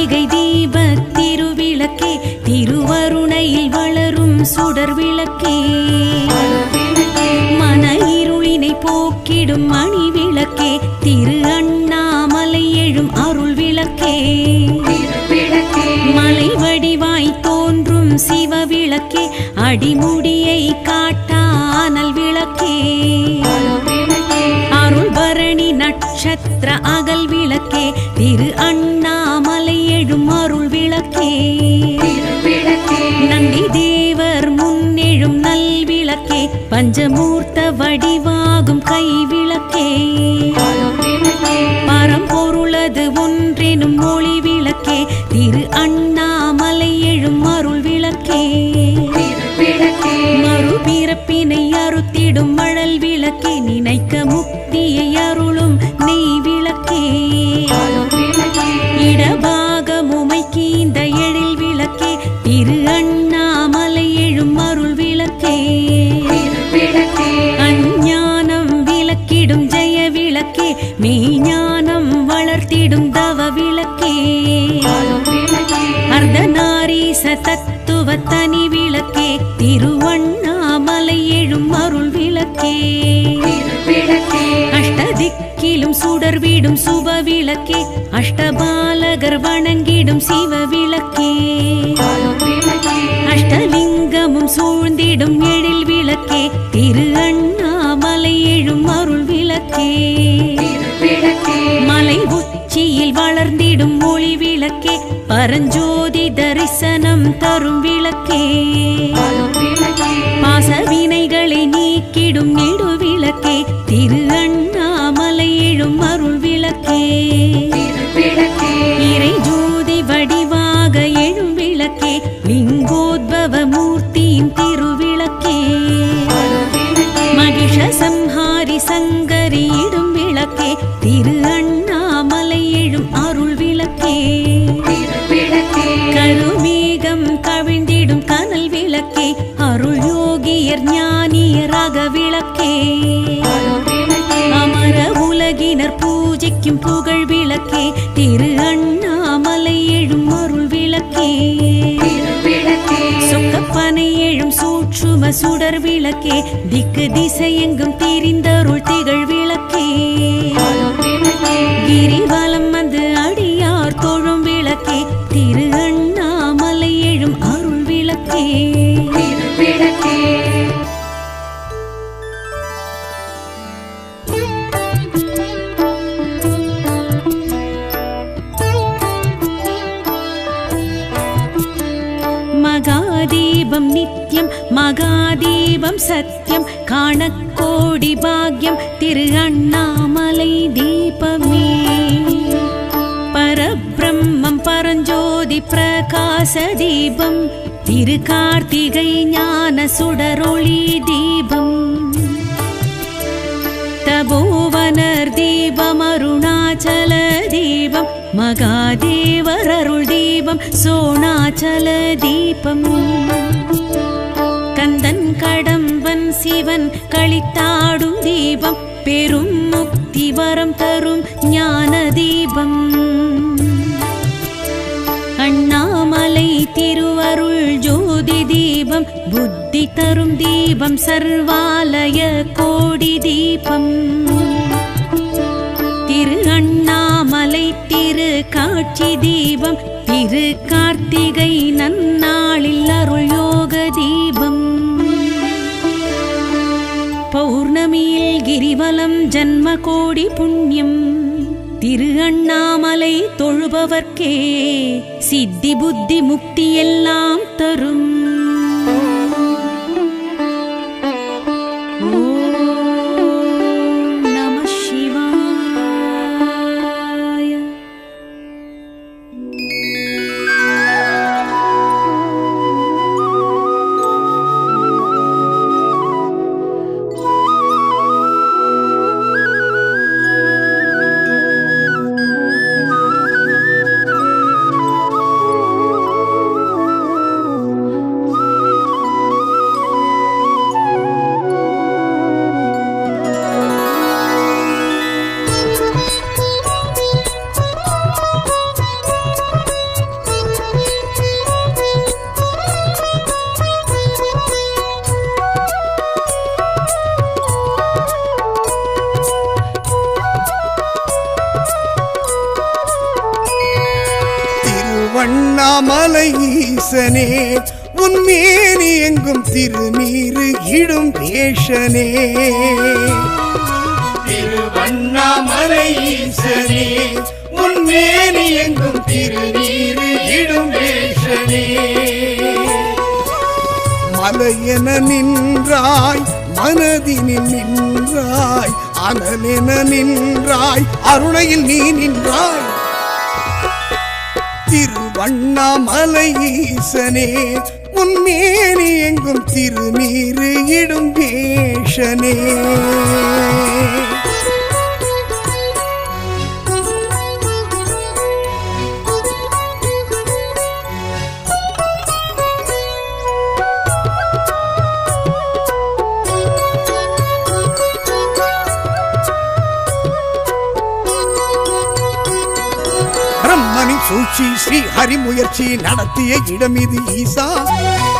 கார்த்திகை தீப திருவிளக்கே, திருவருணையில் வளரும் சுடர் விளக்கே, மன இருளினை போக்கிடும் மணி விளக்கே, திரு அண்ணாமலை எழும் அருள் விளக்கே, மலை வடிவாய் தோன்றும் சிவ விளக்கே, அடிமுடியை காட்டானல் விளக்கே, அருள் பரணி நட்சத்திர அகல் விளக்கே, திரு அண்ணாமலை எழும் அருள் விளக்கே, நந்தி தேவர் முன்னெழும் நல் விளக்கே, பஞ்சமூர்த்த வடிவாகும் கை விளக்கே, பரம்பொருளது ஒன்றெனும் மொழி விளக்கே, திரு அண்ணாமலை எழும் அருள் விளக்கே, மறுபிறப்பினை அறுத்திடும் மழல் விளக்கே, நினைக்க முக்தியை அருளும் நெய் விளக்கே, இடபாகமுமைக்கு இந்த எழில் விளக்கே, திரு அண்ணாமலை எழும் அருள் விளக்கே, அஞ்ஞானம் விளக்கிடும் ஜெய விளக்கே, மெய்ஞானம் வளர்த்திடும் தவ விளக்கே, அர்த்தநாரீச தத்துவ தனி விளக்கே, திருவண்ணாமலை எழும் அருள் விளக்கே, அஷ்டதிக்கிலும் சுடர் வீடும் சுப விளக்கே, அஷ்டபாலகர் வணங்கிடும் சிவ விளக்கே, அஷ்டலிங்கமும் சூழ்ந்திடும் எழில் விளக்கே, திரு அண்ணாமலை எழும் அருள் விளக்கே, மலை உச்சியில் வளர்ந்திடும் ஒளி விளக்கே, பரஞ்சோதி தரிசனம் தரும் விளக்கே, பாசவினைகளை நீக்கிடும் நெடு விளக்கே, திரு அண்ணாமலை எழும் அருள் விளக்கே, இறை ஜோதி வடிவாக எழும் விளக்கே, லிங்கோத்பவ மூர்த்தியின் திருவிளக்கே, மகிஷ சம்ஹாரி சங்கரியிடும் விளக்கே, திரு அண்ணாமலை எழும் அருள் விளக்கே, கருமேகம் கவிழ்ந்திடும் கனல் விளக்கே, அருள் யோகியர் ஞானியராக விளக்கே, அமர உலகினர் பூஜிக்கும் புகழ் விளக்கே, திரு அண்ணாமலை எழும் அருள் விளக்கே, சொக்கப்பனை எழும் சூட்சும சுடர் விளக்கே, திக்கு திசையெங்கும் தெரிந்தருள் திகழ் விளக்கே, கிரிவலம் வந்து அடியார் தொழும் விளக்கே, திரு அண்ணாமலை எழும் அருள் விளக்கே, மகாதீபம் நித்யம் மகாதீபம் சத்யம், காணக்கோடி பாக்யம் திரு அண்ணாமலை தீபமே, பரபிரம்மம் பரஞ்சோதி பிரகாச தீபம், திரு கார்த்திகை ஞான சுடரொளி தீபம், தபோவனர் தீபம் அருணாச்சல தீபம், மகாதேவர் அருள் தீபம் சோணாச்சல தீபம், கந்தன் கடம்பன் சிவன் களித்தாடும் தீபம், பெரும் முக்தி வரம் தரும் ஞான தீபம், அண்ணாமலை திருவருள் ஜோதி தீபம், புத்தி தரும் தீபம் சர்வாலய கோடி தீபம், திரு அண்ணாமலை திரு காட்சி தீபம், திரு கார்த்திகை நன்னாளில் அருள் யோக தீபம், பௌர்ணமியில் கிரிவலம் ஜன்ம கோடி புண்ணியம், திரு அண்ணாமலை தொழுபவர்க்கே சித்தி புத்தி முக்தி எல்லாம் தரும். திருவண்ணாமலை ஈசனே உன்மேனி எங்கும் திருநீரு இடும் வேஷனே திருவண்ணாமலை ஈசனே உன்மேனி எங்கும் திருநீரு இடும் வேஷனே மலையென நின்றாய் மனதினில் நின்றாய் அனலென நின்றாய் அருணையில் நீ நின்றாய் திருவண்ணாமலை ஈசனே உன்மேனி எங்கும் திருநீரு இடும் வேஷனே சூழ்ச்சி ஸ்ரீ ஹரி முயற்சி நடத்திய இடம் இது ஈசா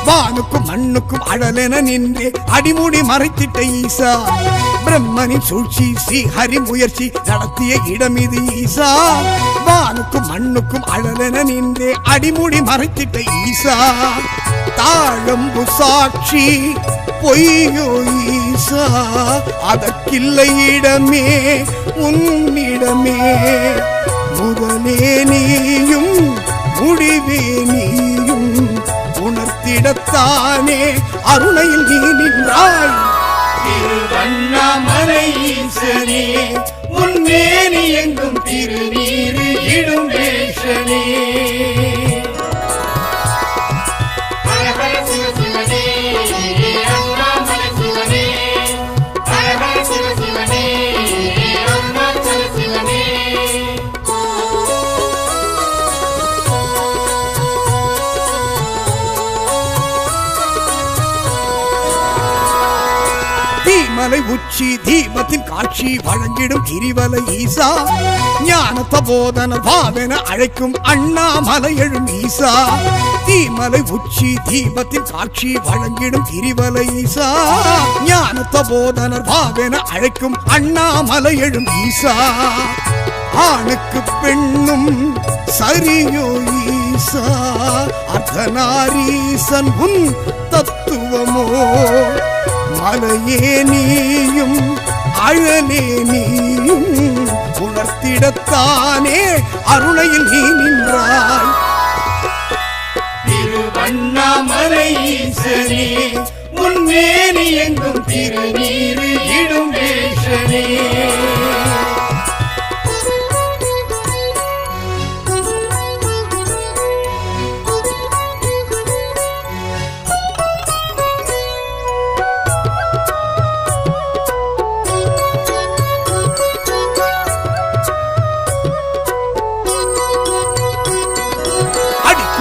வானுக்கும் மண்ணுக்கும் அழலென நின்றே அடிமுடி மறைத்திட்ட ஈசா பிரம்மனின் சூழ்ச்சி ஸ்ரீ ஹரி முயற்சி நடத்திய இடம் இது ஈசா வானுக்கும் மண்ணுக்கும் அழலென நின்றே அடிமுடி மறைத்திட்ட ஈசா தாழம்பு சாட்சி பொய்யோ ஈசா அதற்கில்லை இடமே உன்னிடமே முதலே நீயும் முடிவே நீயும் உணர்த்திடத்தானே அருணையில் நீ நின்றாய் திருவண்ணாமலை ஈசனே உன்மேனி எங்கும் திருநீரு இடும் வேஷனே மலை உச்சி தீபத்தின் காட்சி வழங்கிடும் கிரிவல ஈசா ஞானத்த போதன பாவென அழைக்கும் அண்ணாமலை எழும் ஈசா தீமலை உச்சி தீபத்தின் காட்சி வழங்கிடும் கிரிவல ஈசா ஞானத்த போதன பாவென அழைக்கும் அண்ணாமலை எழும் ஈசா ஆணுக்கு பெண்ணும் சரியோ ஈசா அர்த்தநாரீசன் உன் தத்துவமோ மலையே நீயும் அழலே நீயும் உணர்த்திடத்தானே அருணையில் நீ நின்றாய் திருவண்ணாமலை ஈசனே உன்மேனி எங்கும் திருநீரு இடும் வேஷனே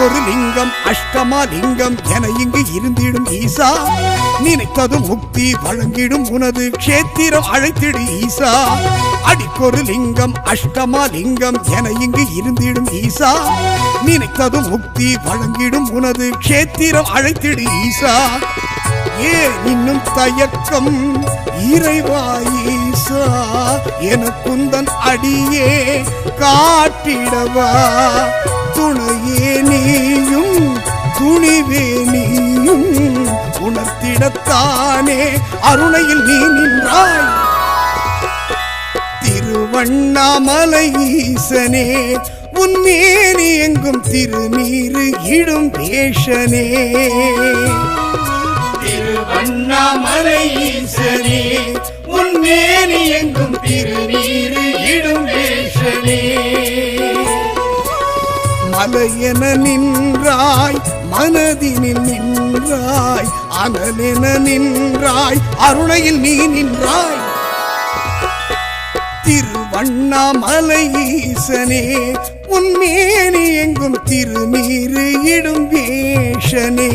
ஒரு லிங்கம் அஷ்டமா லிங்கம் என இங்கு இருந்திடும் ஈசா நினைத்தது முக்தி வழங்கிடும் உனது க்ஷேத்திரம் அழைத்திடு ஈசா அடிக்கொரு லிங்கம் அஷ்டமா லிங்கம் என இங்கு இருந்திடும் ஈசா நினைத்தது முக்தி வழங்கிடும் உனது க்ஷேத்திரம் அழைத்திடு ஈசா ஏன் இன்னும் தயக்கம் இறைவா ஈசா என குந்தன் அடியே காட்டிடவா துணையே நீயும் துணிவே நீயும் உணர்த்திடத்தானே அருணையில் நீ நின்றாய் திருவண்ணாமலை ஈசனே உன்மேனி எங்கும் திருநீரு இடும் வேஷனே திருவண்ணாமலை ஈசனே உன்மேனி எங்கும் திருநீரு இடும் வேஷனே மலையென நின்றாய் மனதினில் நின்றாய் அனலென நின்றாய் அருணையில் நீ நின்றாய் திருவண்ணாமலை ஈசனே உன்மேனி எங்கும் திருநீரு இடும் வேஷனே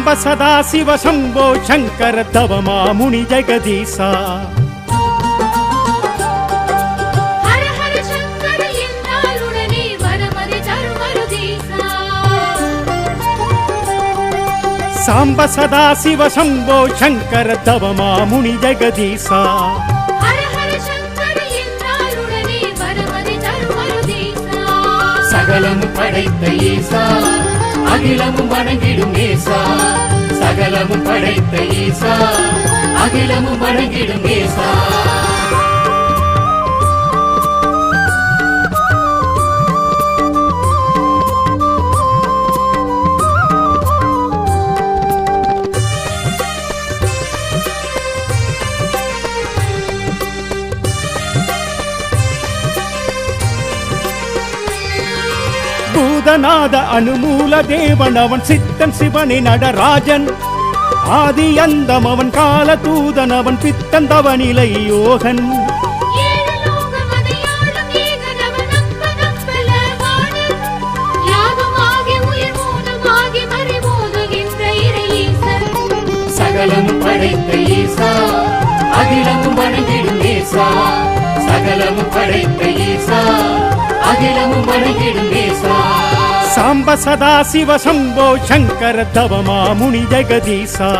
சாம்ப சதா சிவ சம்போ சங்கர தவமா முனி ஜெகதீசா சாம்ப சதா சிவ சம்போ சங்கர தவமா முனி ஜெகதீசா சகலமும் படைத்த ஈசா அகிலமும் வணங்கிடும் ஏசா சகலமும் படைத்த ஈசா அகிலமும் வணங்கிடும் ஏசா பூதநாத அனுமூல தேவன் அவன் சித்தன் சிவனே நடராஜன் ஆதி அந்தம் அவன் கால தூதன் அவன் பித்தன் தவநிலை யோகன் சகலமும் படைத்த ஈசா அகிலமும் வணங்கிடும் ஏசா சகலமும் படைத்த ஈசா அகிலமும் வணங்கிடும் ஏசா சாம்ப சதா சிவ சம்போ சங்கர தவமா முனி ஜெகதீசா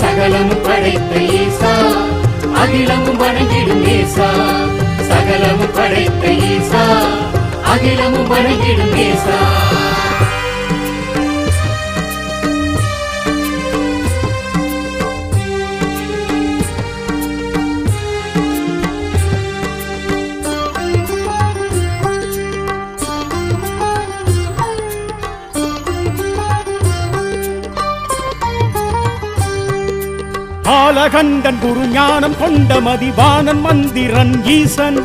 சகலமும் படைத்த ஈசா அகிலமும் வணங்கிடும் ஏசா சகலமும் படைத்த ஈசா அகிலமும் வணங்கிடும் ஏசா காலகண்டன் குரு ஞானம் கொண்ட மதிவானன் மந்திரன் ஈசன்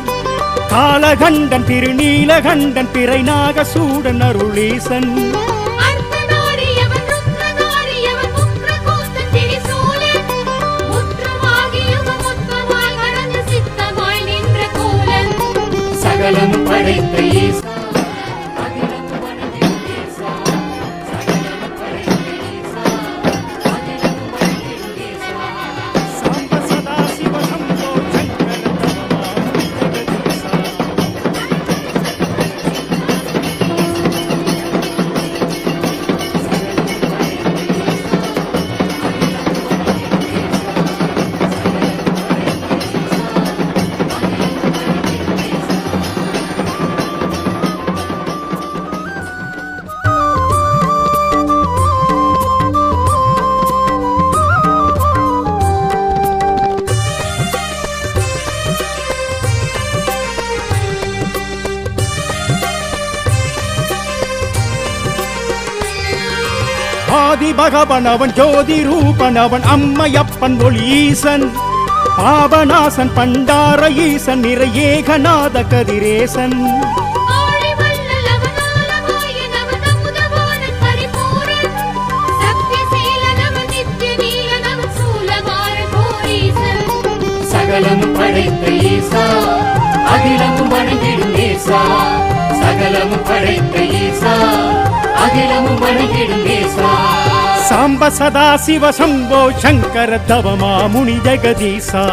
காலகண்டன் திருநீலகண்டன் பிறை நாகசூடன் அருளீசன் சகலமும் படைத்த ஈசா ஆதி பகவன் அவன் ஜோதி ரூபன் அவன் அம்மையப்பன் ஒளீசன் பாபநாசன் பண்டார ஈசன் நிறை ஏகநாத கதிரேசன் சகலமும் படைத்த ஈசா அகிலமும் வணங்கிடும் ஏசா சகலமும் படைத்த ஈசா அகிலமும் வணங்கிடும் ஏசா சாம்ப சதா சிவ சம்போ சங்கர தவமா முனி ஜெகதீசா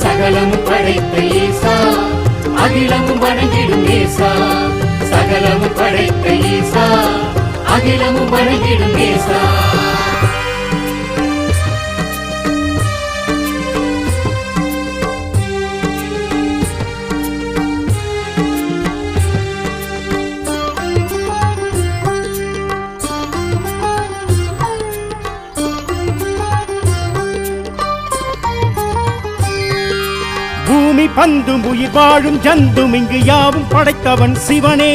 சகலமும் படைத்த ஈசா அகிலமும் வணங்கிடும் ஏசா சகலமும் படைத்த ஈசா அகிலமும் வணங்கிடும் ஏசா பூமி பந்தும் உயிர் வாழும் ஜந்தும் இங்கு யாவும் படைத்தவன் சிவனே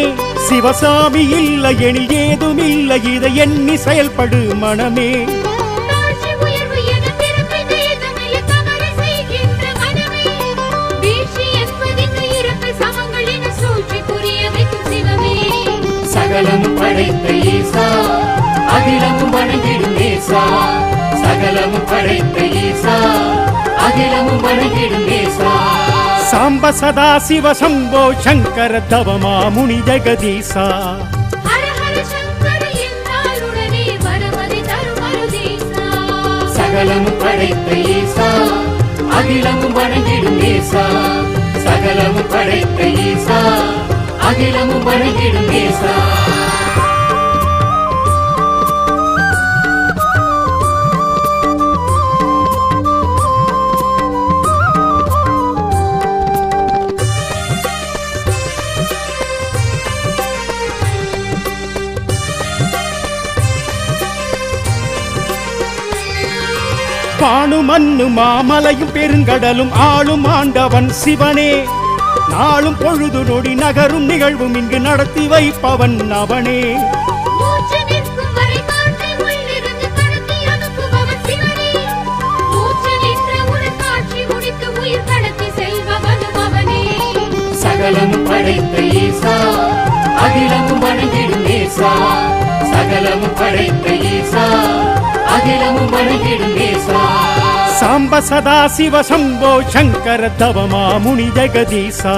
சிவசாமி இல்லை எனில் ஏதும் இல்லை இதை எண்ணி செயல்படு மனமே சகலமும் படைத்த ஈசா அகிலமும் வணங்கிடும் ஏசா சகலமும் படைத்த ஈசா அகிலமும் வணங்கிடும் ஏசா சாம்ப சதா சிவ சம்போ சங்கர தவமா முனி ஜெகதீசா ஹர ஹர சங்கர என்றாலுடனே வரமதி தரும் மருதீசா சகலமும் படைத்த ஈசா அகிலமும் வணங்கிடும் ஈசா சகலமும் படைத்த ஈசா அகிலமும் வணங்கிடும் ஈசா பானு மண்ணு மாமலையும் பெருங்கடலும் ஆளும் ஆண்டவன் சிவனே நாளும் பொழுது நொடி நகரும் நிகழ்வும் இங்கு நடத்தி வைப்பவன் அவனே மூச்சு நிற்கும் வரை காற்றை உள்ளிருந்து கடத்தி அனுப்புபவன் சிவனே மூச்சு நின்றவுடன் காட்சி முடித்து உயிர் கடத்தி செல்பவனும் அவனே சகலமும் படைத்த ஈசா அகிலமும் வணங்கிடும் ஈசா சகலமும் படைத்த ஈசா அகிலமும் வணங்கிடும் ஈசா சாம்ப சதா சிவ சம்போ சங்கர தவமா முனி ஜெகதீசா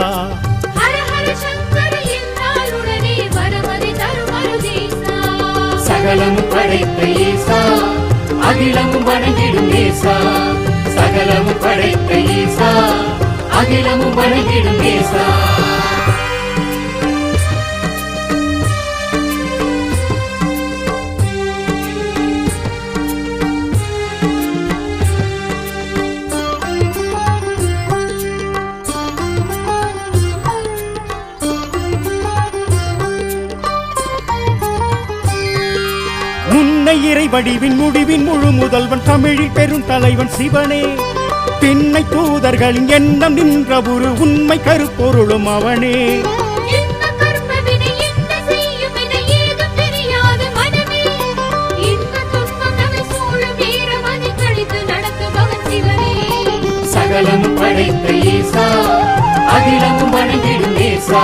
ஹர ஹர சங்கர என்றாலுடனே வரமதி தரும் மருதீசா சகலமும் படைத்த ஈசா அகிலமும் வணங்கிடும் ஈசா சகலமும் படைத்த ஈசா அகிலமும் வணங்கிடும் ஈசா முன்னை இறை வடிவின் முடிவின் முழு முதல்வன் தமிழில் பெரும் தலைவன் சிவனே பின்னை தூதர்களின் எண்ணம் நின்ற ஒரு உண்மை கருப்பொருளும் அவனே என்ன கர்மவினை என்ன செய்யும் என ஏதும் தெரியாத மனமே இந்த துன்பம் நம்மை சூழும் வீரமதி கழித்து நடத்துபவன் சிவனே சகலமும் படைத்த ஈசா அகிலமும் வணங்கிடும் ஈசா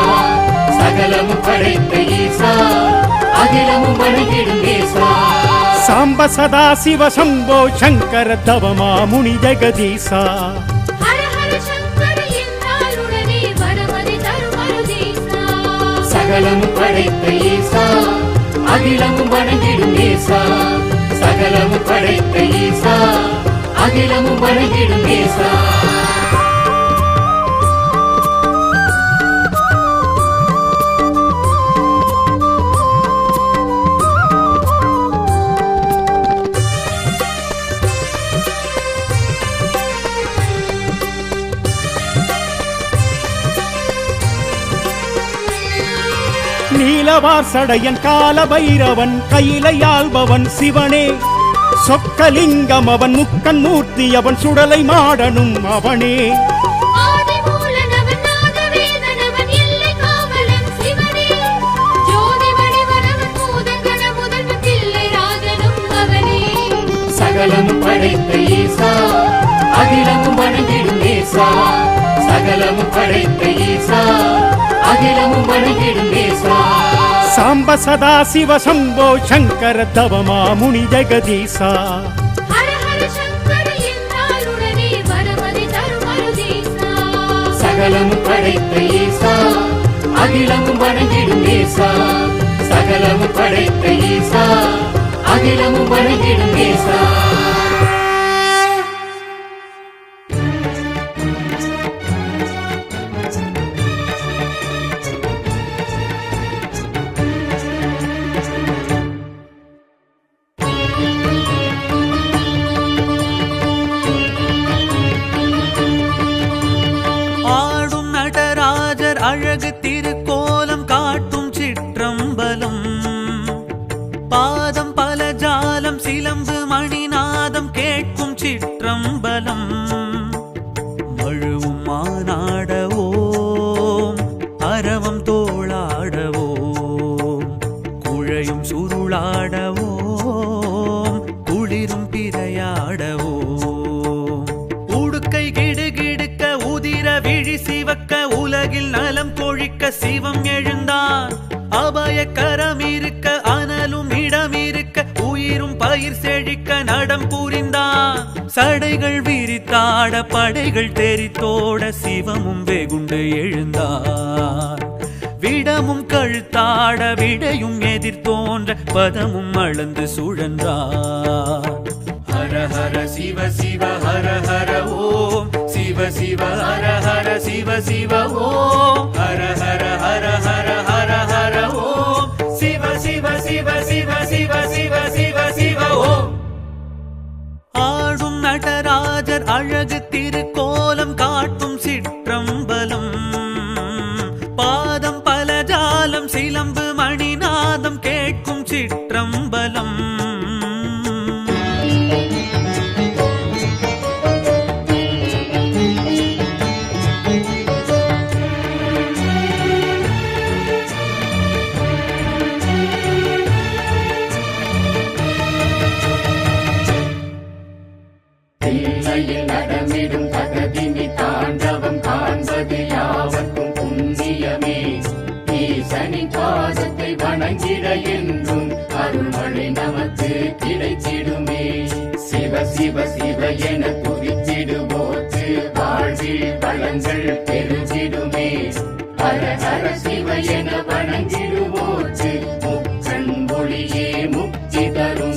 சகலமும் படைத்த ஈசா அகிலமும் வணங்கிடும் ஈசா சாம்ப சதா சிவ சம்போ சங்கர தவமா முனி ஜெகதீசா ஹர ஹர சங்கர என்றாலுடனே வரமதி தரும் மருதீசா சகலமும் படைத்த ஈசா அகிலமும் வணங்கிடும் ஈசா சகலமும் படைத்த ஈசா அகிலமும் வணங்கிடும் ஈசா நீலவார் சடையன் கால பைரவன் கையிலையாள்பவன் சிவனே சொக்கலிங்கம் அவன் முக்கன் மூர்த்தி அவன் சுடலை மாடனும் அவனே ஆதி மூலனவன் நாதவேதனவன் எல்லை காவலன் சிவனே ஜோதி வடிவனவன் பூதகண முதல்வன் தில்லை ராஜனும் அவனே சகலமும் படைத்த ஈசா அகிலமும் வணங்கிடும் ஈசா சகலமும் படைத்த ஈசா அகிலமும் வணங்கிடும் ஈசா சாம்ப சதா சிவ சம்போ சங்கர தவமா முனி ஜெகதீசா ஹர ஹர சங்கர என்றாலுடனே வரமதி தரும் மருதீசா சகலமும் படைத்த ஈசா அகிலமும் வணங்கிடும் ஈசா சகலமும் படைத்த ஈசா அகிலமும் வணங்கிடும் ஈசா ஆடும் நடராஜர் அழகு திருக்கோலம் காட்டும் சிற்றம்பலம் பாதம் பல ஜாலம் சிலம்பு மணிநாதம் கேட்கும் சிற்றம்பலம் மழுவும் மானாடவோம் அரவம் தோளாடவோம் குழையும் சுருளாடவோம் குளிரும் பிறையாடவோம் உடுக்கை கிடுகிடுக்க உதிர விழி சிவக்க உலகில் நலம் கொழிக்க சிவம் எழுந்தான் அபய கரம் இருக்க அனலும் இடம் இருக்க உயிரும் பயிர் செழிக்க நடம் புரிந்தான் சடைகள் விரித்தாட படைகள் தெரித்தோட சிவமும் வெகுண்டு எழுந்தார். விடமும் கழுத்தாட விடையும் எதிர்த்தோன்ற பதமும் அளந்து சுழன்றார். ஹர ஹர சிவ சிவ ஹர ஹர ஓம் சிவ சிவ ஹர ஹர சிவ சிவ ஓம் ஹர ஹர ஹர ஹர ஹர ஹர ஓம் சிவ சிவ சிவ சிவ சிவ சிவ சிவ சிவ ஓம். ஆடும் நடராஜர் அழகு திருக்கோலம் காட்டும் சிற்றம்பலம். பாதம் பலஜாலம் சிலம்பு மணிநாதம் கேட்கும் சிற்றம்பலம். தில்லையில் நடமிடும் தகதினி தாண்டவம் காண்பது யாவர்க்கும் புண்ணியமே. ஈசனின் பாதத்தை வணங்கிட என்றும் அருள்மழை நமக்கு கிடைத்திடுமே. சிவ சிவ சிவ என துதித்திடுவோர்க்கு வாழ்வில் வளங்கள் பெருகிடுமே. ஹர ஹர சிவ என வணங்கிடுவோர்க்கு முக்கண் ஒளியே முக்தி தரும்.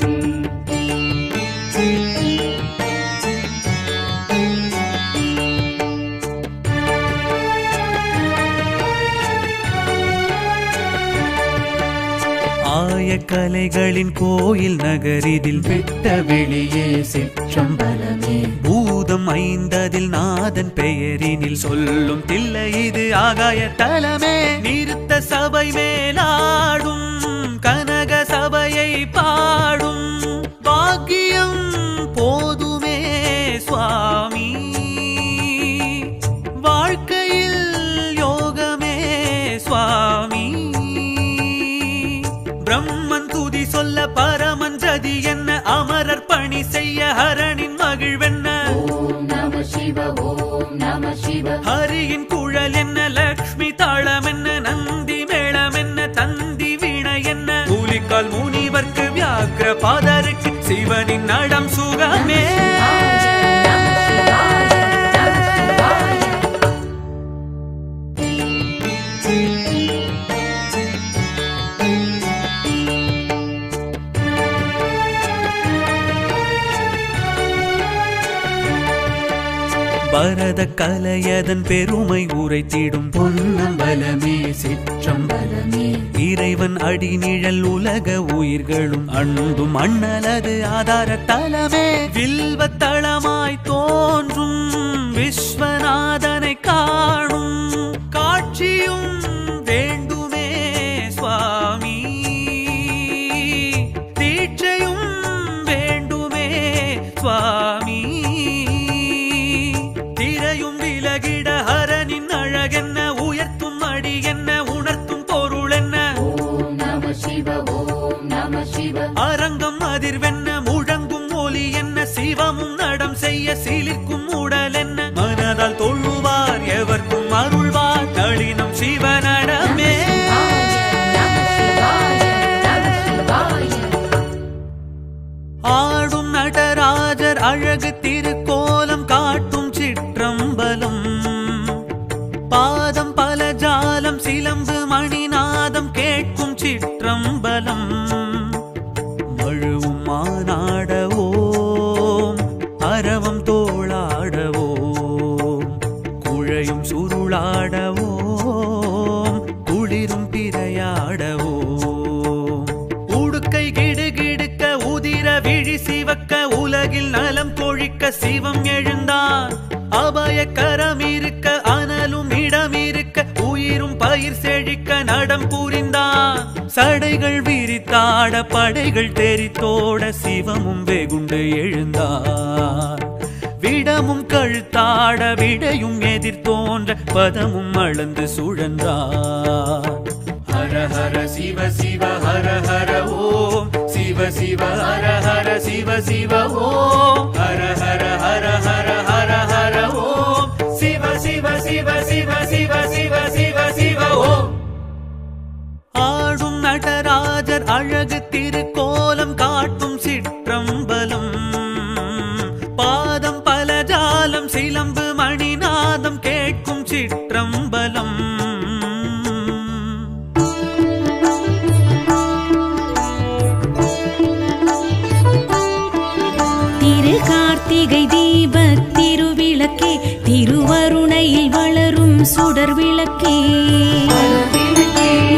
ஆய கலைகளின் கோயில் நகரிதில் வெட்ட வெளியே சிற்றம்பலமே. பூதம் ஐந்ததில் நாதன் பெயரினில் சொல்லும் தில்லை இது ஆகாய தலமே. நிறுத்த சபை மேலாடும் கனக சபையை பாடும் பாக்கியம் போதுமே சுவாமி. வாழ்க்கையில் யோகமே சுவாமி. பிரம்மன் துதி சொல்ல பரமன் ஜதி என்ன அமரர் பணி செய்ய ஹரனின் மகிழ்வென்ன. ஓம் நம சிவ ஓம் நம சிவ. ஹரியின் குழல் என்ன லக்ஷ்மி தாளம் என்ன நந்தி மேளம் என்ன தந்தி வீணை என்ன. கூலிக்கால் முனிவர்க்கு வியாக்கிர பாதருக்கு சிவனின் நடம் சுகமே. பரத கலையதன் பெருமை உரைத்திடும் பொன்னம்பலமே சிற்றம்பலமே. இறைவன் அடிநிழல் உலக உயிர்களும் அன்பும் அண்ணலது ஆதார தலமே. வில்வத்தளமாய் தோன்றும் விஸ்வநாதனை காணும் காட்சியும் வேண்டுமே சுவாமி. தீட்சையும் வேண்டுமே சுவாமி. திரையும் விலகிட ஹரனின் அழகென்ன உயர்த்தும் அடி என்ன உணர்த்தும் பொருள் என்ன. ஓம் நம சிவ ஓம் நம சிவ. அரங்கம் அதிர்வென்ன முழங்கும் ஒலி என்ன. சிவமும் நடம் செய்ய சிலிர்க்கும் உடல் என்ன. மனதால் தொழுவார் எவர்க்கும் அருள்வார் நளினம் சிவனடமே. ஆடும் நடராஜர் அழகு திருக்கோலம் காட்டும் சிற்றம்பலம். பாதம் பலஜாலம் சிலம்பு மணிநாதம் கேட்கும் சிற்றம்பலம். மழுவும் மானாடவோம் அரவம் தோளாடவோம் குழையும் சுருளாடவோம் குளிரும் பிறையாடவோம். உடுக்கை கிடுகிடுக்க உதிர விழி சிவக்க உலகில் நலம் கொழிக்க சிவம் எழுந்தான். அபய கரம் இருக்க அனலும் இடம் இருக்க உயிரும் பயிர் செழிக்க நடம் புரிந்தான். சடைகள் விரித்தாட படைகள் தெரித்தோட சிவமும் வெகுண்டு எழுந்தார். விடமும் கழுத்தாட விடையும் எதிர்த்தோன்ற பதமும் அளந்து சுழன்றார். ஹர ஹர சிவ சிவ ஹர ஹர ஓம் சிவ சிவ ஹர ஹர சிவ சிவ ஓம் ஹர ஹர ஹர ஹர ஹர ஹர ஓம் சிவ சிவ சிவ சிவ சிவ சிவ சிவ சிவ ஓம். ஆடும் நடராஜர் அழகு திருக்கோலம் காட்டும் சிற்றம்பலம். பாத சுடர் விளக்கே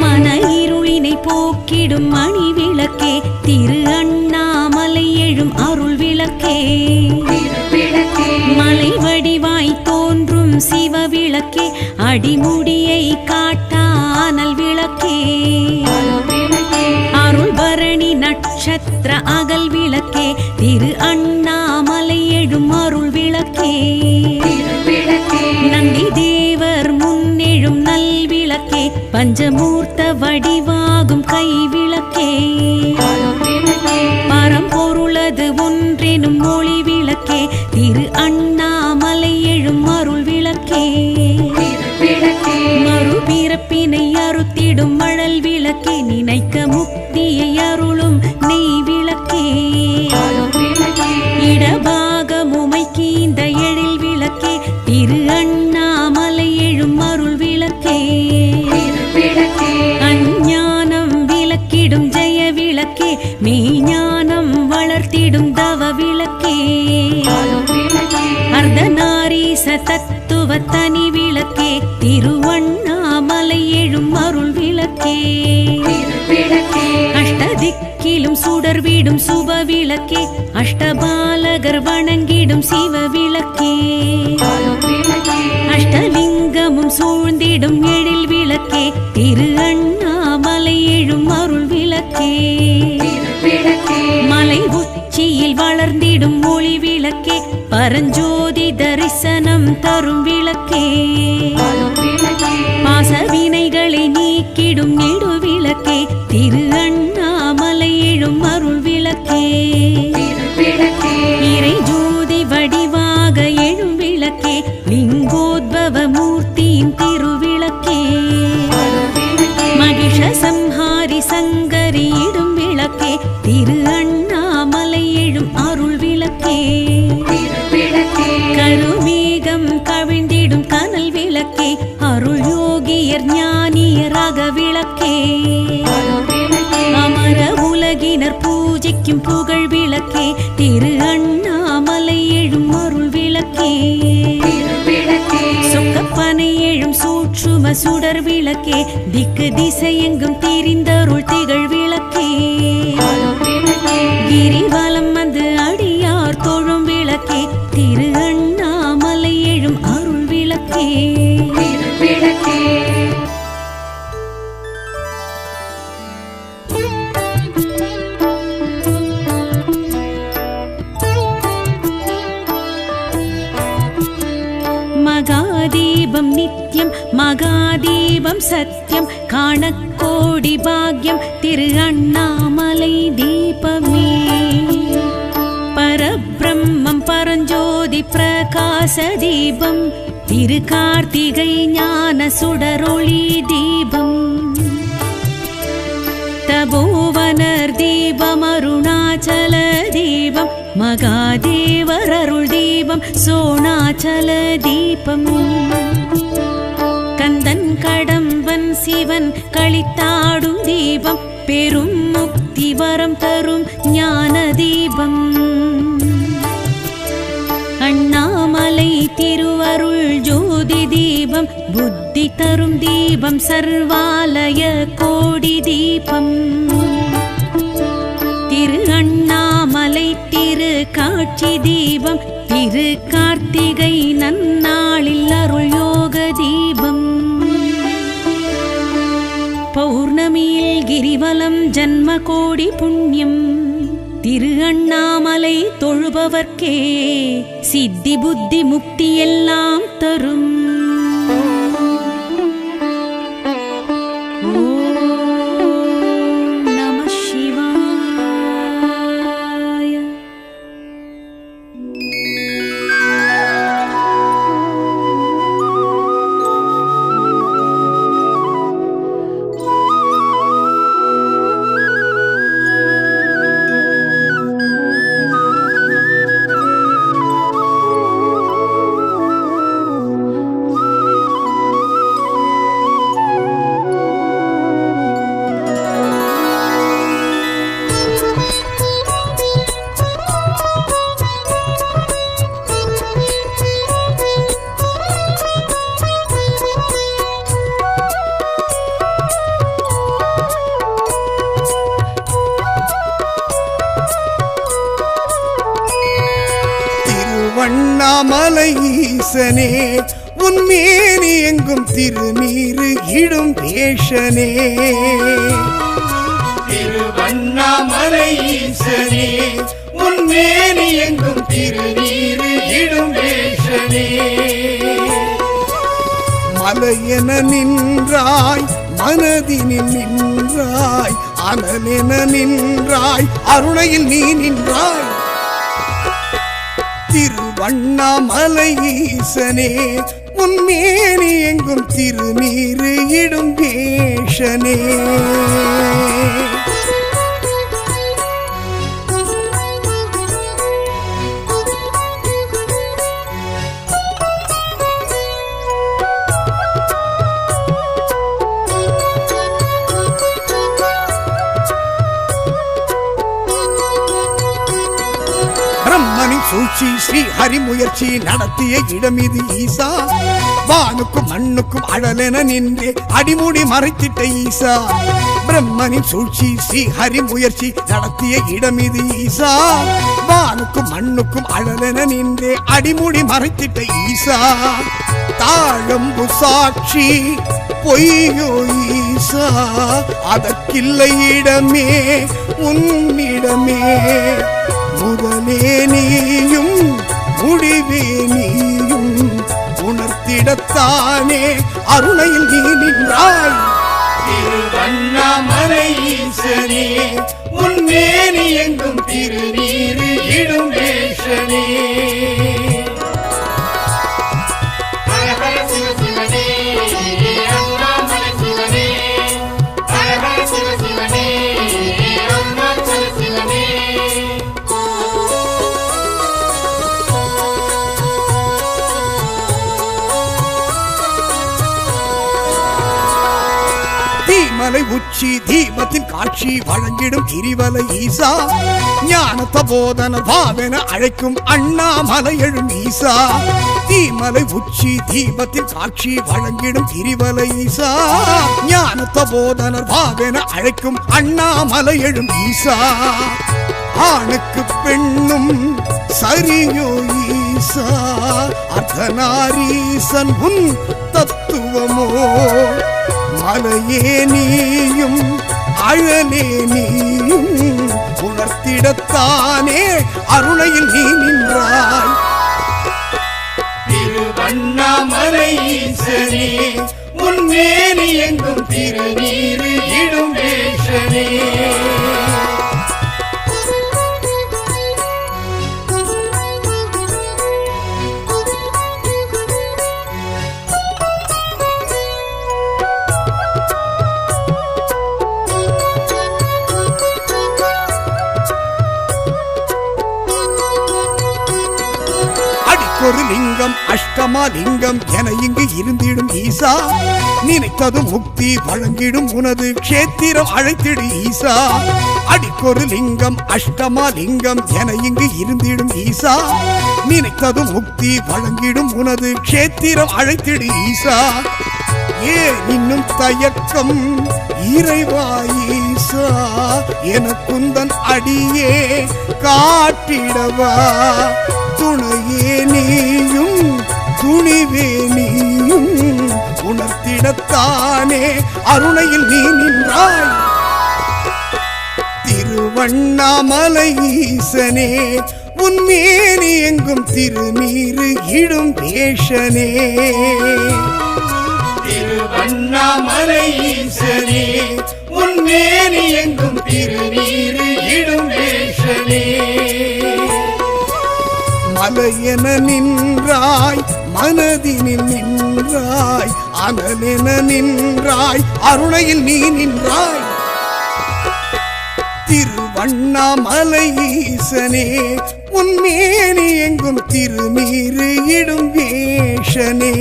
மன இருளினை போக்கிடும் மணி விளக்கே திரு அண்ணாமலை எழும் அருள் விளக்கே மலை வடிவாய் தோன்றும் சிவ விளக்கே அடிமுடியை காட்டானல் விளக்கே அருள் பரணி நட்சத்திர அகல் விளக்கே திரு அண்ணாமலை எழும் அருள் விளக்கே நந்தி தேவர் முன்னெழும் நல் விளக்கே பஞ்சமூர்த்த வடிவாகும் கை விளக்கே பரம்பொருளது ஒன்றெனும் மொழி விளக்கே திரு அண்ணாமலை எழும் அருள் விளக்கே மறுபிறப்பினை அறுத்திடும் மழல் விளக்கே நினைக்க முக்தியை அருளும் நெய் விளக்கே இடபாகமுமைக்கு இந்த எழில் விளக்கே திரு அண்ணாமலை எழும் அருள் விளக்கே அஞ்ஞானம் விளக்கிடும் ஜெய விளக்கே மெய்ஞானம் வளர்த்திடும் தவ விளக்கே அர்த்தநாரீச தத்துவ தனி விளக்கே திருவண்ணாமலை எழும் அருள் விளக்கே அஷ்டதிக்கிலும் சுடர் வீடும் சுப விளக்கே அஷ்டபாலகர் வணங்கிடும் சிவ விளக்கே அஷ்டலிங்கமும் சூழ்ந்திடும் எழில் விளக்கே திரு அண்ணாமலை எழும் அருள் விளக்கே மலை உச்சியில் வளர்ந்திடும் மொழி விளக்கே பரஞ்சோதி தரிசனம் தரும் விளக்கே பாசவினைகளை நீக்கிடும் நெடு விளக்கே திரு அண்ணாமலை எழும் அருள் விளக்கே இறை ஜோதி வடிவாக எழும் விளக்கே லிங்கோத்பவ மூர்த்தியின் திருவிளக்கே மகிஷ சம்ஹாரி சங்கரியிடும் விளக்கே திரு அண்ணாமலை எழும் அருள் விளக்கே கருமேகம் கவிழ்ந்திடும் கனல் விளக்கே அருள் யோகியர் ஞானியராக விளக்கே அமர உலகினர் பூஜைக்கும் புகழ் விளக்கே திரு அண்ணாமலை எழும் அருள் விளக்கே சொக்கப்பனை எழும் சூற்றும சுடர் விளக்கே திக்கு திசையெங்கும் திரிந்தருள் திகழ் விளக்கே கிரிவலம் வந்து அடியார் தொழும் விளக்கே திரு அண்ணாமலை எழும் அருள் விளக்கே மகாதீபம் நித்யம் மகாதீபம் சத்யம் காணக்கோடி பாக்யம் திரு அண்ணாமலை தீபமே பரபிரம்மம் பரஞ்சோதி பிரகாச தீபம் திரு கார்த்திகை ஞான சுடரொளி தீபம் தபோவனர் தீபம் அருணாச்சல தீபம் மகாதேவர் அருள் தீபம் சோணாச்சல தீபம் கந்தன் கடம்பன் சிவன் களித்தாடும் தீபம் பெரும் முக்தி வரம் தரும் ஞான தீபம் அண்ணாமலை திருவருள் ஜோதி தீபம் புத்தி தரும் தீபம் சர்வாலய கோடி தீபம் திரு அண்ணாமலை திரு காட்சி தீபம் திரு கார்த்திகை நன்னாளில் அருள் யோக தீபம் பௌர்ணமியில் கிரிவலம் ஜன்ம கோடி புண்ணியம் திரு அண்ணாமலை தொழுபவர்க்கே சித்தி புத்தி முக்தி எல்லாம் தரும் ஓம் நம சிவாய. திருவண்ணாமலை ஈசனே உன்மேனி எங்கும் திருநீரு இடும் வேஷனே திருவண்ணாமலை ஈசனே உன்மேனி எங்கும் திருநீரு இடும் வேஷனே மலையென நின்றாய் மனதினில் நின்றாய் அனலென நின்றாய் அருணையில் நீ நின்றாய் திருவண்ணாமலை ஈசனே உன்மேனி எங்கும் திருநீரு இடும் வேஷனே பிரம்மனின் சூழ்ச்சி ஸ்ரீ ஹரி முயற்சி நடத்திய இடம் இது ஈசா வானுக்கும் மண்ணுக்கும் அழலென நின்றே அடிமுடி மறைத்திட்ட ஈசா பிரம்மனின் சூழ்ச்சி ஸ்ரீ ஹரி முயற்சி நடத்திய இடம் இது ஈசா வானுக்கும் மண்ணுக்கும் அழலென நின்றே அடிமுடி மறைத்திட்ட ஈசா தாழம்பு சாட்சி பொய்யோ ஈசா அதற்கில்லை இடமே உன்னிடமே முதலே நீயும் முடிவே நீயும் உணர்த்திடத்தானே அருணையில் நீ நின்றாய் திருவண்ணாமலை ஈசனே உன்மேனி எங்கும் திருநீரு இடும் வேஷனே தீமலை உச்சி தீபத்தின் காட்சி வழங்கிடும் கிரிவலை ஈசா ஞானத்த போதன பாவென அழைக்கும் அண்ணாமலை எழும் ஈசா தீமலை உச்சி தீபத்தின் காட்சி வழங்கிடும் கிரிவலை ஈசா ஞானத்த போதன பாவென அழைக்கும் அண்ணாமலை எழும் ஈசா ஆணுக்கு பெண்ணும் சரியோ ஈசா அர்த்தநாரீசன் உன் தத்துவமோ மலையே நீயும் அழலே நீயும் உணர்த்திடத்தானே அருணையில் நீ நின்றாய் திருவண்ணாமலை ஈசனே உன்மேனி எங்கும் திருநீரு இடும் வேஷனே ஒரு லிங்கம் அஷ்டமா லிங்கம் என இங்கு இருந்திடும் ஈசா நினைத்தது முக்தி வழங்கிடும் உனது க்ஷேத்திரம் அழைத்திடு ஈசா அடிக்கொரு லிங்கம் அஷ்டமா லிங்கம் என இங்கு இருந்திடும் ஈசா நினைத்தது முக்தி வழங்கிடும் உனது க்ஷேத்திரம் அழைத்திடு ஈசா ஏன் இன்னும் தயக்கம் இறைவா ஈசா எனக்குந்தன் அடியே காட்டிடவா துணையே நீயும் துணிவே நீயும் உணர்த்திடத்தானே அருணையில் நீ நின்றாய் திருவண்ணாமலை ஈசனே உன்மேனி எங்கும் திருநீரு இடும் வேஷனே திருவண்ணாமலை ஈசனே உன்மேனி எங்கும் திருநீரு இடும் வேஷனே மலையென நின்றாய் மனதினில் நின்றாய் அனலென நின்றாய் அருணையில் நீ நின்றாய் திருவண்ணாமலை ஈசனே உன்மேனி எங்கும் திருநீரு இடும் வேஷனே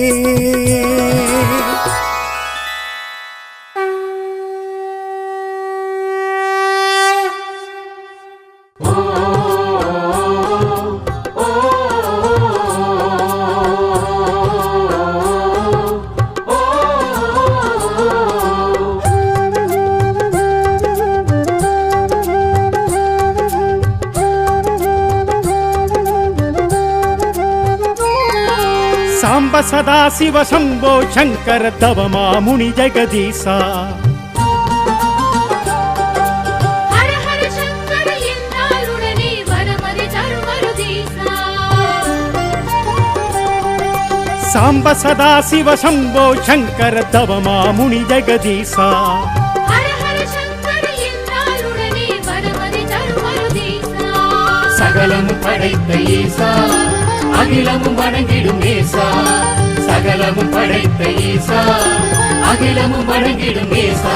சாம்ப சதா சிவ சம்போ சங்கர தவமா முனி ஜெகதீசா ஹர ஹர சங்கர என்றால் உடனே வரமது தருமருதீசா சாம்ப சதா சிவ சம்போ சங்கர தவமா முனி ஜெகதீசா ஹர ஹர சங்கர என்றால் உடனே வரமது தருமருதீசா சகலமும் படைத்த ஈசா அகிலமும் வணங்கிடும் ஈசா சகலமும் படைத்த ஈசா அகிலமும் வணங்கிடும் ஈசா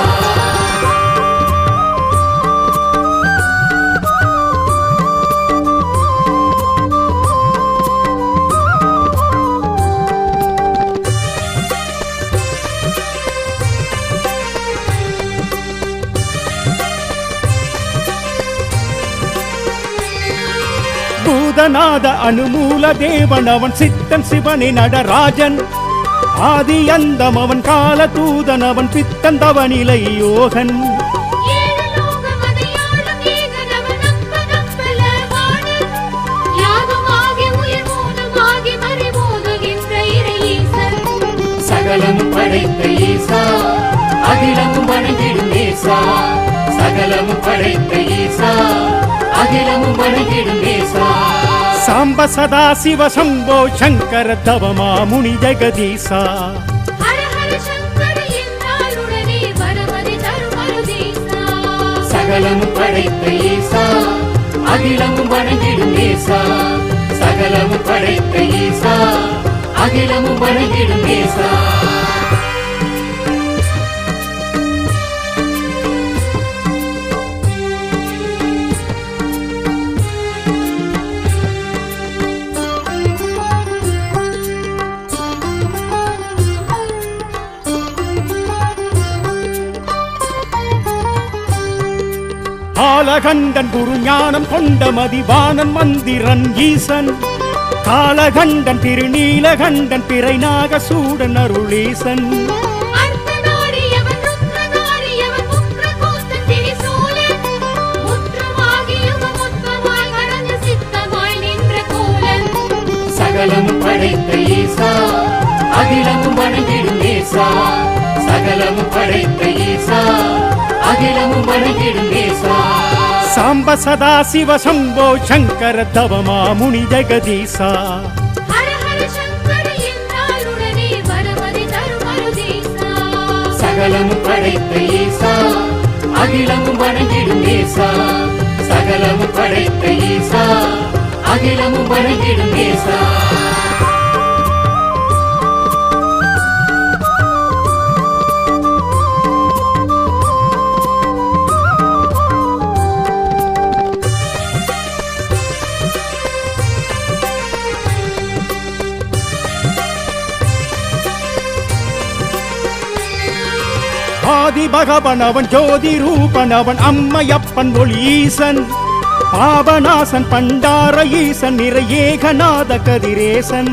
பூதநாத அனுமூல தேவன் அவன் சித்தன் சிவனே நடராஜன் ஆதி அந்தம் அவன் கால தூதன் அவன் பித்தன் தவநிலை யோகன் ஏழு லோகமதையாளும் ஏகனவன் நம்ப நம்பலவாணன் யாகமாகி உயிர் மூலமாகி மறைபோதுகின்ற இறை ஈசன் சகலமும் படைத்த ஈசா அகிலமும் வணங்கிடும் ஈசா சகலமும் படைத்த ஈசா அகிலமும் வணங்கிடும் ஈசா சாம்ப சதா சிவ சம்போ சங்கர தவமா முனி ஜெகதீசா ஹர ஹர சங்கர என்றால் உடனே வரமது தருமருதீசா சகலமும் படைத்த ஈசா அகிலமும் வணங்கிடும் ஈசா சகலமும் படைத்த ஈசா அகிலமும் வணங்கிடும் ஈசா காலகண்டன் குரு ஞானம் கொண்ட மதிவானன் மந்திரன் ஈசன் காலகண்டன் திருநீலகண்டன் பிறை நாகசூடன் அருளீசன் அர்த்தநாரியவன் ருத்ரநாரியவன் முக்ரகோஸ்தன் திரிசூலன் முற்றமாகியவன் முத்தமாய் மறந்து சித்தமாய் நின்ற கோலன் சகலமும் படைத்த ஈசா அகிலமும் வணங்கிடும் ஈசா சகலமும் படைத்த ஈசா அகிலமும் வணங்கிடும் ஈசா சாம்ப சதா சிவ சம்போ சங்கர தவமா முனி ஜெகதீசா ஹர ஹர சங்கர என்றால் உடனே வரமது தருமருதீசா சகலமும் படைத்த ஈசா அகிலமும் வணங்கிடும் ஈசா சகலமும் படைத்த ஈசா அகிலமும் வணங்கிடும் ஈசா ஆதி பகவன் அவன் ஜோதி ரூபன் அவன் அம்மையப்பன் ஒளி ஈசன் பாபநாசன் பண்டார ஈசன் நிறை ஏகநாத கதிரேசன்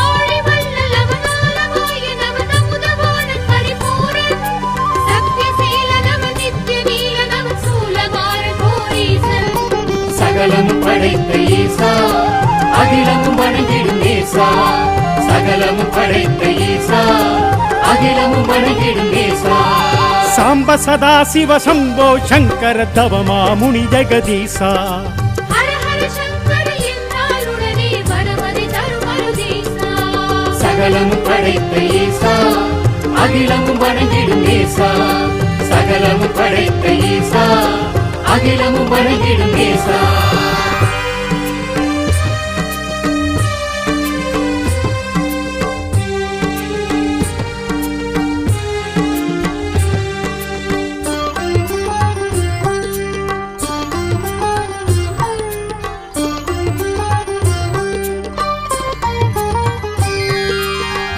ஆழி வள்ளல் அவன் ஆலவாயன் அவன் அமுதவாணன் பரிபூரண் சக்திசீலன் அவன் நித்ய நீலன் அவன் சூலமாறன் கோரீசன் சகலமும் படைத்த ஈசா அகிலமும் வணங்கிடும் ஈசா சகலமும் படைத்த ஈசா அகிலமும் வணங்கிடும் ஈசா சாம்ப சதா சிவ சம்போ சங்கர தவமா முனி ஜெகதீசா ஹர ஹர சங்கர என்றால் உடனே வரமது தருமருதீசா சகலமும் படைத்த ஈசா அகிலமும் வணங்கிடும் ஈசா சகலமும் படைத்த ஈசா அகிலமும் வணங்கிடும் ஈசா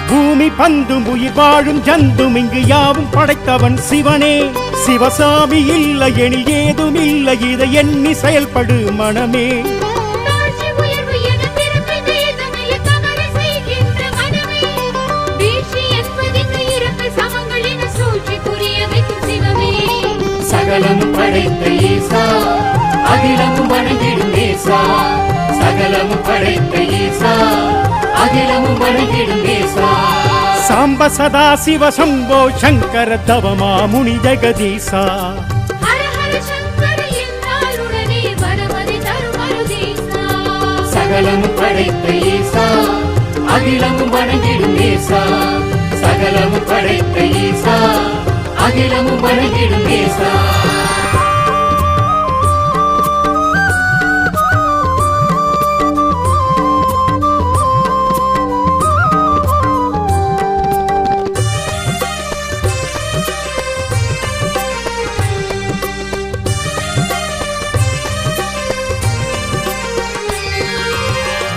பூமி பந்தும் உயிர் வாழும் ஜந்தும் இங்கு யாவும் படைத்தவன் சிவனே சிவசாமி இல்லை எனில் ஏதும் இல்லை இதை எண்ணி செயல்படு மனமே தாழ்ச்சி உயர்வு என பிறப்பை வேதமில்ல தவறு செய்கின்ற மனமே வீழ்ச்சி என்பதிங்கு இறப்பு சமங்கள் என சூழ்ச்சி புரிய வைக்கும் சிவமே சகலமும் படைத்த ஈசா அகிலமும் வணங்கிடும் ஈசா சகலமும் படைத்த ஈசா அகிலமும் வணங்கிடும் நேசா சாம்ப சதா சிவ சம்போ சங்கர தவமா முனி ஜெகதீசா ஹர ஹர சங்கர என்றாலுடனே வரமதி தரும் அருதீசா சகலமும் படைத்த ஈசா அகிலமும் வணங்கிடும் நேசா சகலமும் படைத்த ஈசா அகிலமும் வணங்கிடும் நேசா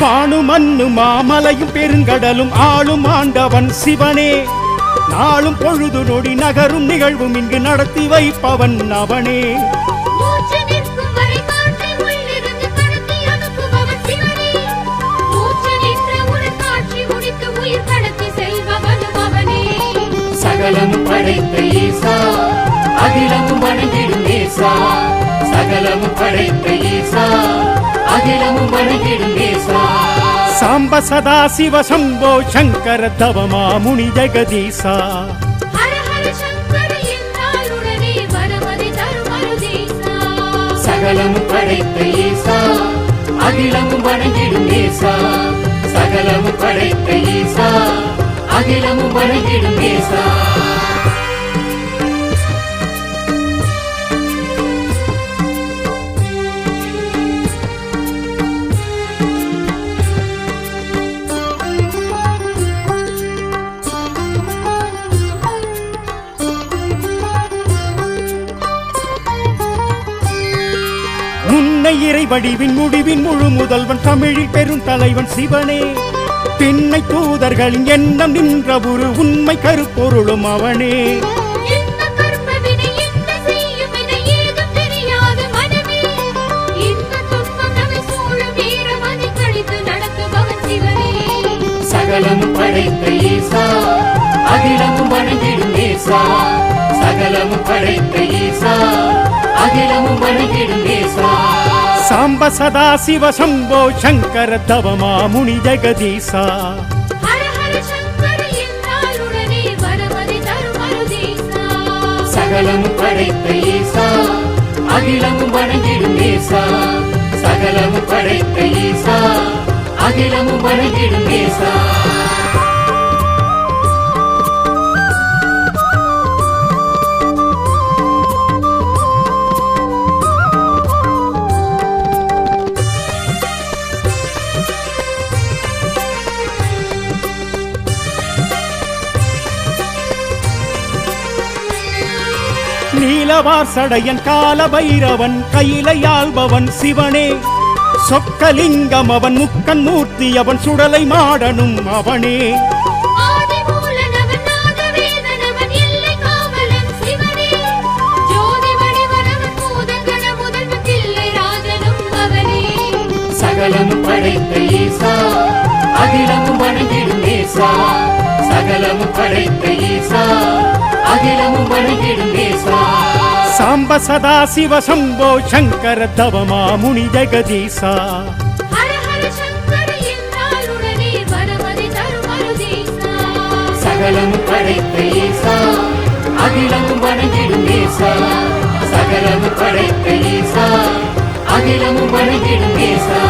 பானு மண்ணு மாமலையும் பெருங்கடலும் ஆளும் ஆண்டவன் சிவனே நாளும் பொழுது நொடி நகரும் நிகழ்வும் இங்கு நடத்தி வைப்பவன் அவனே மூச்சு நிற்கும் வரை காற்றை உள்ளிருந்து கடத்தி அனுப்புபவன் சிவனே மூச்சு நின்ற உடன் காட்சி முடித்து உயிர் கடத்தி செல்பவனும் அவனே சகலமும் படைத்த ஈசா அகிலமும் வணங்கிடும் நேசா சகலமும் படைத்த ஈசா அகிலமும் வணங்கிடும் நேசா சாம்ப சதா சிவ சம்போ சங்கர தவமா முனி ஜெகதீசா ஹர ஹர சங்கர என்றாலுடனே வரமதி தரும் அருதீசா சகலமும் படைத்த ஈசா அகிலமும் வணங்கிடும் நேசா சகலமும் படைத்த ஈசா அகிலமும் வணங்கிடும் நேசா முன்னை இறை வடிவின் முடிவின் முழு முதல்வன் தமிழில் பெரும் தலைவன் சிவனே பின்னை தூதர்களின் எண்ணம் நின்ற ஒரு உண்மை கருப்பொருளும் அவனே என்ன கர்மவினை என்ன செய்யும் என ஏதும் தெரியாது மனமே இந்த துன்பம் நம்மை சூழும் வீரமதி கழித்து நடத்துபவன் சிவனே சகலமும் படைத்த ஈசா அகிலமும் வணங்கிடும் நேசா சகலமும் படைத்த ஈசா அகிலமும் வணங்கிடும் நேசா சாம்ப சதா சிவ சம்போ சங்கர தவமா முனி ஜெகதீசா ஹர ஹர சங்கர என்றாலுடனே வரமதி தரும் அருதீசா சகலமும் படைத்த ஈசா அகிலமும் வணங்கிடும் நேசா சகலமும் படைத்த ஈசா அகிலமும் வணங்கிடும் நேசா நீலவாசடையன் கால பைரவன் கையிலையாள்பவன் சிவனே சொக்கலிங்கம் அவன் முக்கன் மூர்த்தி அவன் சுடலை மாடனும் அவனே ஆதி மூலனவன் நாதவேதனவன் எல்லை காவலன் சிவனே ஜோதி வடிவனவன் பூதகண முதல்வன் தில்லை ராஜனும் அவனே சகலமும் படைத்த ஈசா அகிலமும் வணங்கிடும் நேசா சகலமும் படைத்த ஈசா அகிலமும் வணங்கிடும் நேசா சாம்ப சதா சிவ சம்போ சங்கர தவமா முனி ஜெகதீசா ஹர ஹர சங்கர என்றாலுடனே வரமதி தரும் அருதீசா சகலமும் படைத்த ஈசா அகிலமும் வணங்கிடும் நேசா சகலமும் படைத்த ஈசா அகிலமும் வணங்கிடும் நேசா